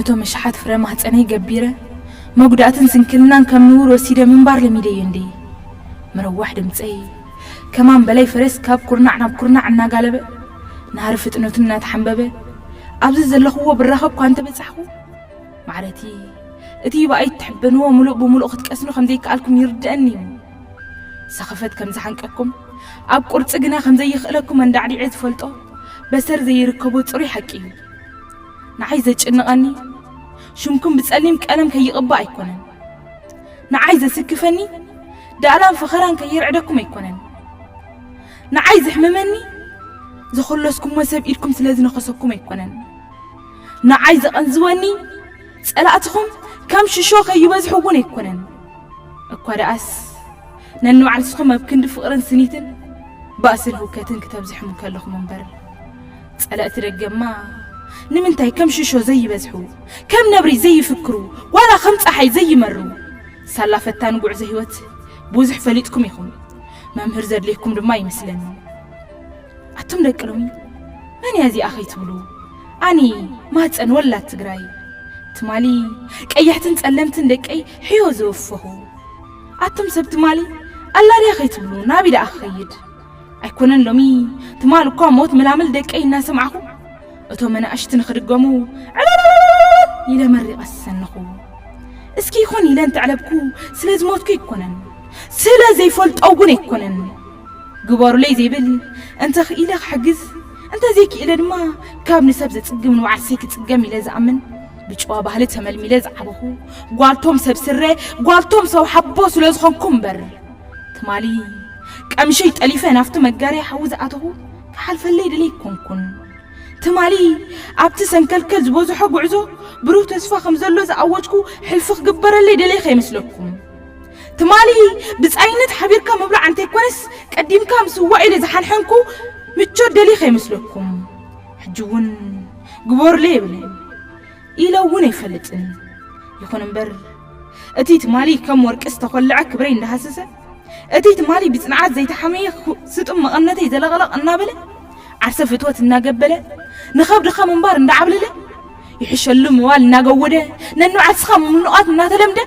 نتو مشحات فرما هتسأني جبيرة مقدعتن سنكلنا كم نور وسيدة من بار لميدي يندي مروح دمتسي كمان بلاي فرس كاب كرنا عنا قالبه نعرفت انو تنا تحنببه ابز زلخ هو بالرخب كانت بتصحو معرتي اتي باي تحبنو ملؤ بملؤ ختقسنو خمزي قالكم يرداني سخفت كم زحنقكم اب قرص غنا خمزي يخلكم اندعدي عيد فلطو بسر زي يركبو صري حقي نعايز اچنقني شمكم بتصليم قلم كيقبا ايكونن نعايز سكفني دالان فخران كيرعدكم ايكونن نعايز حممني زخلصكم وسب إيدكم سلازنا خصكم يكونن نعايز أنزواني سألاتكم كم شوخة يوزحون يكونن أقرأس ننو عالسكم مبكن فقرن سنيتن بأسل هوكاتن كتاب زحمو كاللخم منبر سألات رجما نمنتاي كم شو زي بزحو كم نبري زي فكرو ولا خمس أحي زي مرو سالا فتان قوع زهوت بوزح فليتكم يخون ممهر زاد ليكم دما يمسلن أتم دكلومي من يزي أخي تقولوا أني ما تسأل ولا تجراي تمالي كأيحتن تسلمتن لك أي حيو زوفه أتم سبت مالي الله لي أخي تقولوا نابي دا أخيد أكونن لومي تمالو كام موت ملامل دك أي ناس معه أتوم أنا أشتن خرجمو إلى مري أسنخو اسكي خوني لين تعلبكو سلاز موتكو يكونن سلا زي فلت أو بني يكونن قبار لي زي بل أنت إلى حجز أنت زيك إلى ما كاب نسب زتقم وعسيك تقم إلى زعمن بجواب هلتها ملميلز عبخو قالتهم سب سره قالتهم سو حبوس لازخن كمبر تمالي كم شيء تأليفه نفط مجاري حوز عطه كحلف الليل ليك كن تمالي أبتسم كل زبوز حق عزو برو تسفى خمزلوز أوجكو حلفخ جبر الليل ليك يمسلكم تمالي بس أينت حبيركم مبلع عن تكونس قديم كام سوا إلى زحن حنكو متشود ليك يمسلكم حجون جبر ليبل إلى وين يفلتن يكون مبر أتيت مالي كم ورك استخلعك برين لهاسسة أتيت مالي بصنعات زي تحمية ستم مقنتي زلغلق النابلة عرسة فتوة الناقبلة نخاب دخا منبار ندعبلة يحش اللوم وال ناقودة ننو عسخام من نقاط ناتلمدة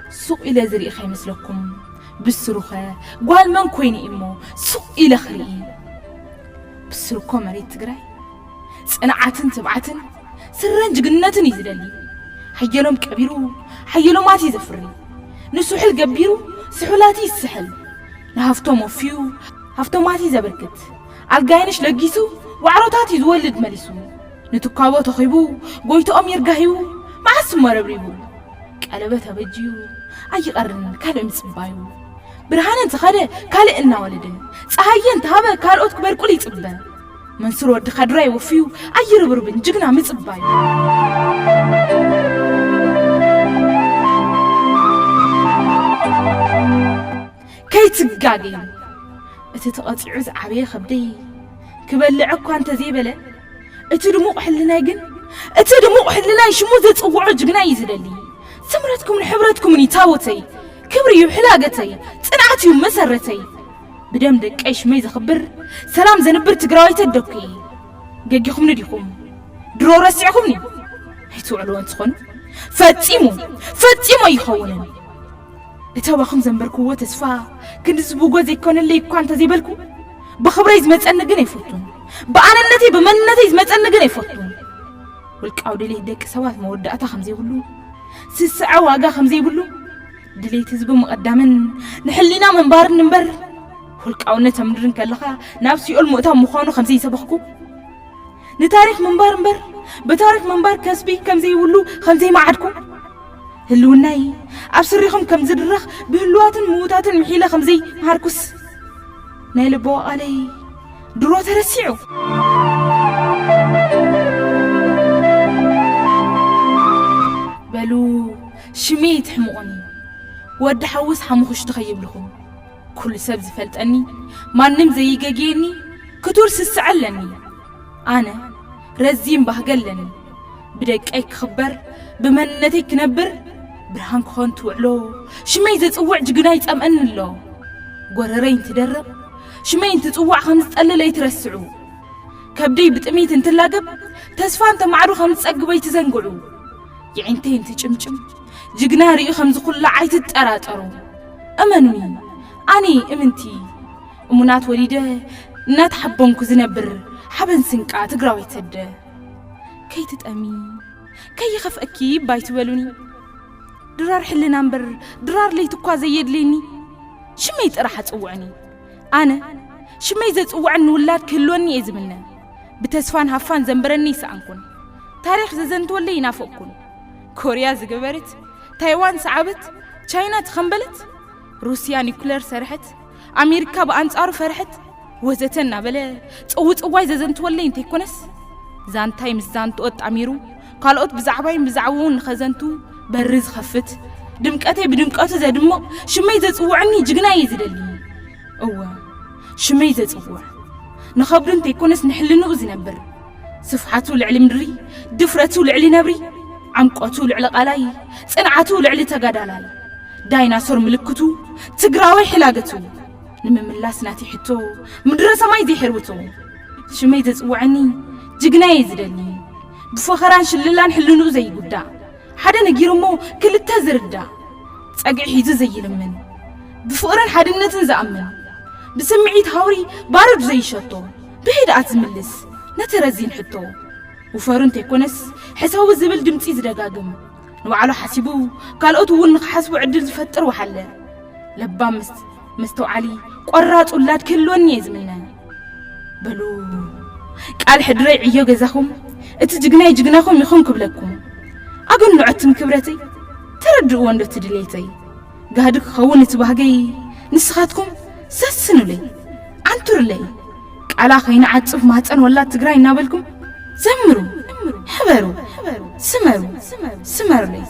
سوق إلى زري خي مثلكم بالسروخة قال من كويني إمو سوق إلى خريقي بالسروكو مريد تقراي صنعاتن تبعاتن سرنج جنتن يزدلي حيلهم كبيرو حيلهم ماتي زفري نسوحل قبيرو سحولاتي السحل نهفتو مفيو هفتو ماتي زبركت عالقاينش لقيسو وعروتاتي زولد مليسو نتكاوو تخيبو قويتو أمير قايو مع اسمو ربريبو قلبتها بجيو أي قرن كالو مسبايو برهان تخده كالي إنا ولده صحيين تهابه كالوت كبير كولي تبه منصور ود خدراي وفيو أي ربربن جقنا مسبايو كي تقاقين اتتقطع عز عبيه خبدي كبلعكو أنت زيبله اتدمو حلنا جن اتدمو حلنا شموزة تصوعوا جقنا يزدلي سمرتكم لحبرتكم نيتاوتي كبري وحلاقتي صنعتي ومسرتي بدم دك ايش ميز خبر سلام زنبر تقراوي تدكي قاقيكم نديكم درو رسعكمني هيتو علوان تخون فاتيمو يخونن اتواخم زنبركو وتسفا كندسبو قوزي يكون اللي يكون تزيبلكو بخبري يزمت أنقن يفوتون بأننتي بمنتي يزمت أنقن يفوتون والكعود اللي يدك سوات مودعتا خمزي بلو سسعة واقا خمزي بلو دلي تزبو مقدامن نحلينا من بار نمبر والكعود نتمرن كاللخا نفسي يقول مؤتا مخانو خمزي سبخكو نتاريخ من بار نمبر بتاريخ من بار كسبي كمزي بلو خمزي معادكو هلوناي أبصريكم كم زدرخ بهلوات موتات محيلة خمزي مهاركوس نايلبو علي درو ترسيعو بلو شميت حمقني ود حوس حمخش تخيب لكم كل سبز فلتني ما نم زي جاجيني كتور سسعلني أنا رزين بهجلني بدك أي خبر بمنتي كنبر برهان كون توعلو شمي تتصوع جقنا يتأمن الله قررين تدرب شمي تتصوع خمس تقلل يترسعو كبدي بتأميت انتلاقب تسفان تمعرو خمس أقبي تزنقعو يعنتين تجمجم جقنا ريو خمز كل عيت التراترو أمنوني أني أمنتي أمونات وليدة نات حبون كزنبر حبن سنكا تقراوي تبدا كي تتأمي كي يخف أكيب بايتولوني درار حل نمبر درار لي تقوى زيد ليني شميت راح تقوعني أنا شميت تقوعني ولاد كلوني إزمنا بتسفان هفان زنبرني سأنكن تاريخ زنت ولا ينافقكن كوريا زقبرت تايوان صعبت تشاينا تخنبلت روسيا نيكولير سرحت أمريكا بأنصار فرحت وزتنا بلا تقوت قواي زنت ولا ينتي كونس زان تايمز زان تقوت أميرو قالوت بزعباين بزعوون خزنتو برز خفت دمكاتي بدمكاتو زي دمو شميزة تقوعني جقنا يزدلي أوه شميزة تقوع نخبرن تيكونس نحلنو زنبر صفحاتو لعلي مدري دفرتو لعلي نبري عمقاتو لعلي قلاي صنعاتو لعلي تقادالاي دايناسور ملكتو تقراوي حلاقتو نمملاس ناتي حتو مدرسة ما يزي حروتو شميزة تقوعني جقنا يزدلي بفخران شللان حلنو زي قدا حدا نجيرمو كل التزردا تسقع حيزو زي لمن بفقران حدنتن زأمن بسمعيت هاوري بارد زي شطو بهيد أتملس نترزين حطو وفارن تيكونس حساو الزبل دمتي زدقاقم نوعلو حاسبو قالوتو ونق حاسبو عدل زفتر وحلا لبا مستو علي قرات ولاد كلون يزمنا بلو قال حدري عيو غزاكم اتجقناي جقناكم يخون كبلكم أقول نوعتم كبرتي تردوا وندو تدليتي قادك خوني تبهجي نسخاتكم سسنوا لي عنتر لي على خينا عطف ما تسأل ولا تقراي نابلكم زمروا حبروا سمروا لي